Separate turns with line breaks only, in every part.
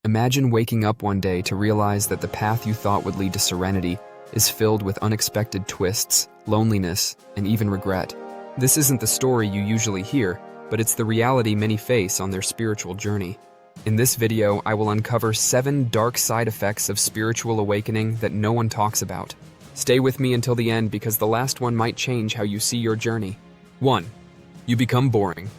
Imagine waking up one day to realize that the path you thought would lead to serenity is filled with unexpected twists, loneliness, and even regret. This isn't the story you usually hear, but it's the reality many face on their spiritual journey. In this video, I will uncover 7 dark side effects of spiritual awakening that no one talks about. Stay with me until the end because the last one might change how you see your journey. 1. You become boring.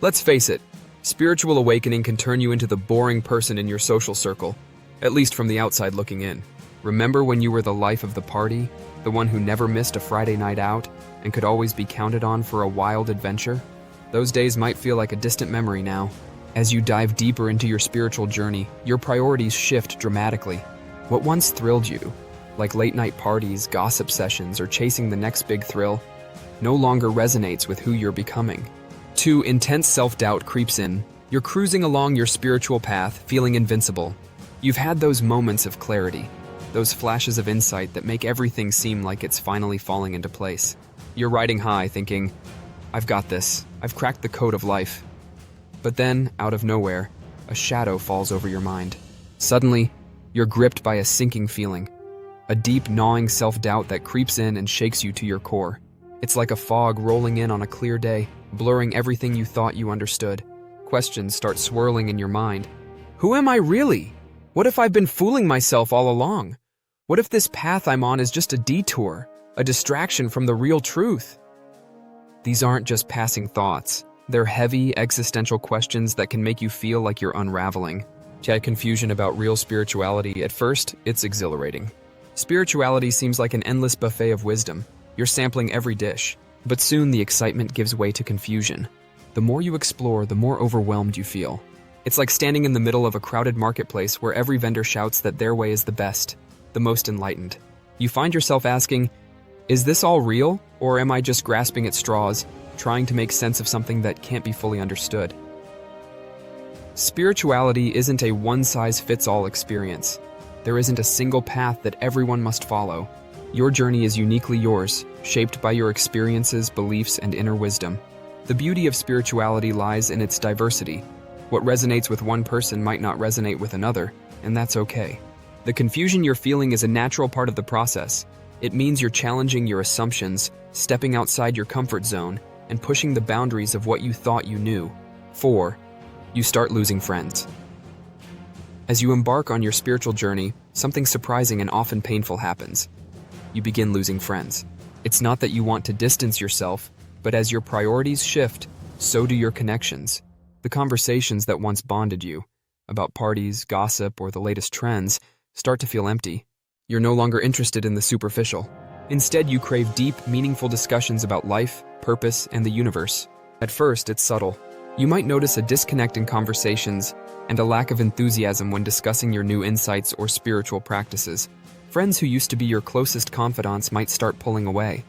Let's face it, spiritual awakening can turn you into the boring person in your social circle, at least from the outside looking in. Remember when you were the life of the party, the one who never missed a Friday night out and could always be counted on for a wild adventure? Those days might feel like a distant memory now. As you dive deeper into your spiritual journey, your priorities shift dramatically. What once thrilled you, like late-night parties, gossip sessions, or chasing the next big thrill, no longer resonates with who you're becoming. 2. Intense self-doubt creeps in. You're cruising along your spiritual path, feeling invincible. You've had those moments of clarity, those flashes of insight that make everything seem like it's finally falling into place. You're riding high, thinking, "I've got this. I've cracked the code of life." But then, out of nowhere, a shadow falls over your mind. Suddenly, you're gripped by a sinking feeling, a deep, gnawing self-doubt that creeps in and shakes you to your core. It's like a fog rolling in on a clear day, blurring everything you thought you understood. Questions start swirling in your mind. Who am I really? What if I've been fooling myself all along? What if this path I'm on is just a detour, a distraction from the real truth? These aren't just passing thoughts. They're heavy, existential questions that can make you feel like you're unraveling. Had confusion about real spirituality. At first, it's exhilarating. Spirituality seems like an endless buffet of wisdom. You're sampling every dish. But soon the excitement gives way to confusion. The more you explore, the more overwhelmed you feel. It's like standing in the middle of a crowded marketplace where every vendor shouts that their way is the best, the most enlightened. You find yourself asking, is this all real, or am I just grasping at straws, trying to make sense of something that can't be fully understood? Spirituality isn't a one-size-fits-all experience. There isn't a single path that everyone must follow. Your journey is uniquely yours, shaped by your experiences, beliefs, and inner wisdom. The beauty of spirituality lies in its diversity. What resonates with one person might not resonate with another, and that's okay. The confusion you're feeling is a natural part of the process. It means you're challenging your assumptions, stepping outside your comfort zone, and pushing the boundaries of what you thought you knew. 4. You start losing friends. As you embark on your spiritual journey, something surprising and often painful happens. You begin losing friends. It's not that you want to distance yourself, but as your priorities shift, so do your connections. The conversations that once bonded you, about parties, gossip, or the latest trends, start to feel empty. You're no longer interested in the superficial. Instead, you crave deep, meaningful discussions about life, purpose, and the universe. At first, it's subtle. You might notice a disconnect in conversations and a lack of enthusiasm when discussing your new insights or spiritual practices. Friends who used to be your closest confidants might start pulling away.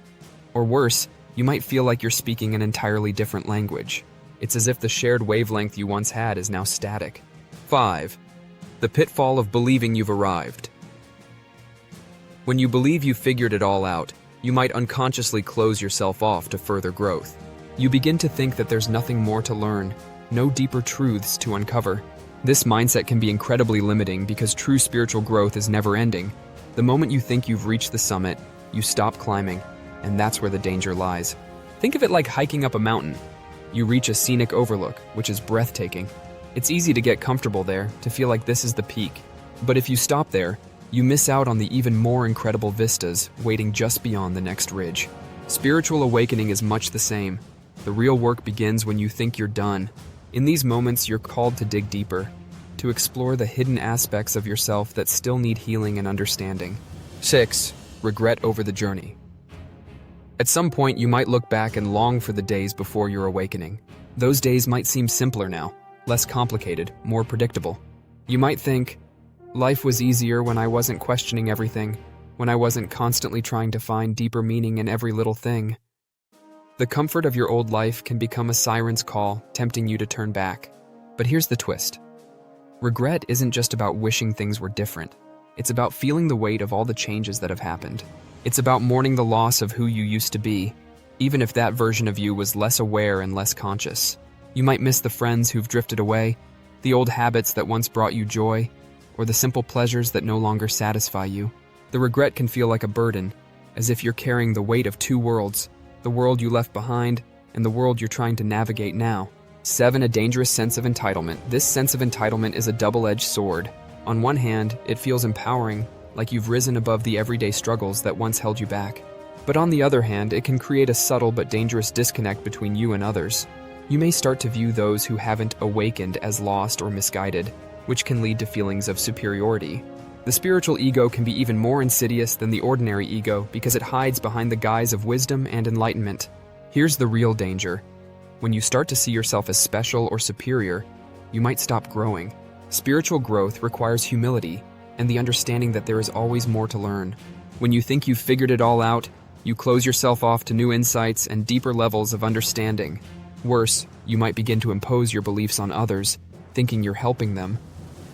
Or worse, you might feel like you're speaking an entirely different language. It's as if the shared wavelength you once had is now static. 5. The pitfall of believing you've arrived. When you believe you've figured it all out, you might unconsciously close yourself off to further growth. You begin to think that there's nothing more to learn, no deeper truths to uncover. This mindset can be incredibly limiting because true spiritual growth is never ending. The moment you think you've reached the summit, you stop climbing, and that's where the danger lies. Think of it like hiking up a mountain. You reach a scenic overlook, which is breathtaking. It's easy to get comfortable there, to feel like this is the peak. But if you stop there, you miss out on the even more incredible vistas waiting just beyond the next ridge. Spiritual awakening is much the same. The real work begins when you think you're done. In these moments, you're called to dig deeper, to explore the hidden aspects of yourself that still need healing and understanding. 6. Regret over the journey. At some point, you might look back and long for the days before your awakening. Those days might seem simpler now, less complicated, more predictable. You might think, life was easier when I wasn't questioning everything, when I wasn't constantly trying to find deeper meaning in every little thing. The comfort of your old life can become a siren's call, tempting you to turn back. But here's the twist. Regret isn't just about wishing things were different. It's about feeling the weight of all the changes that have happened. It's about mourning the loss of who you used to be, even if that version of you was less aware and less conscious. You might miss the friends who've drifted away, the old habits that once brought you joy, or the simple pleasures that no longer satisfy you. The regret can feel like a burden, as if you're carrying the weight of two worlds, the world you left behind and the world you're trying to navigate now. 7. A dangerous sense of entitlement. This sense of entitlement is a double-edged sword. On one hand, it feels empowering, like you've risen above the everyday struggles that once held you back. But on the other hand, it can create a subtle but dangerous disconnect between you and others. You may start to view those who haven't awakened as lost or misguided, which can lead to feelings of superiority. The spiritual ego can be even more insidious than the ordinary ego because it hides behind the guise of wisdom and enlightenment. Here's the real danger. When you start to see yourself as special or superior, you might stop growing. Spiritual growth requires humility and the understanding that there is always more to learn. When you think you've figured it all out, you close yourself off to new insights and deeper levels of understanding. Worse, you might begin to impose your beliefs on others, thinking you're helping them,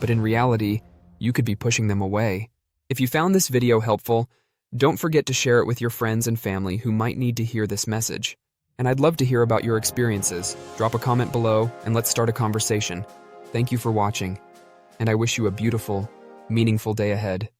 but in reality, you could be pushing them away. If you found this video helpful, don't forget to share it with your friends and family who might need to hear this message. And I'd love to hear about your experiences. Drop a comment below and let's start a conversation. Thank you for watching, and I wish you a beautiful, meaningful day ahead.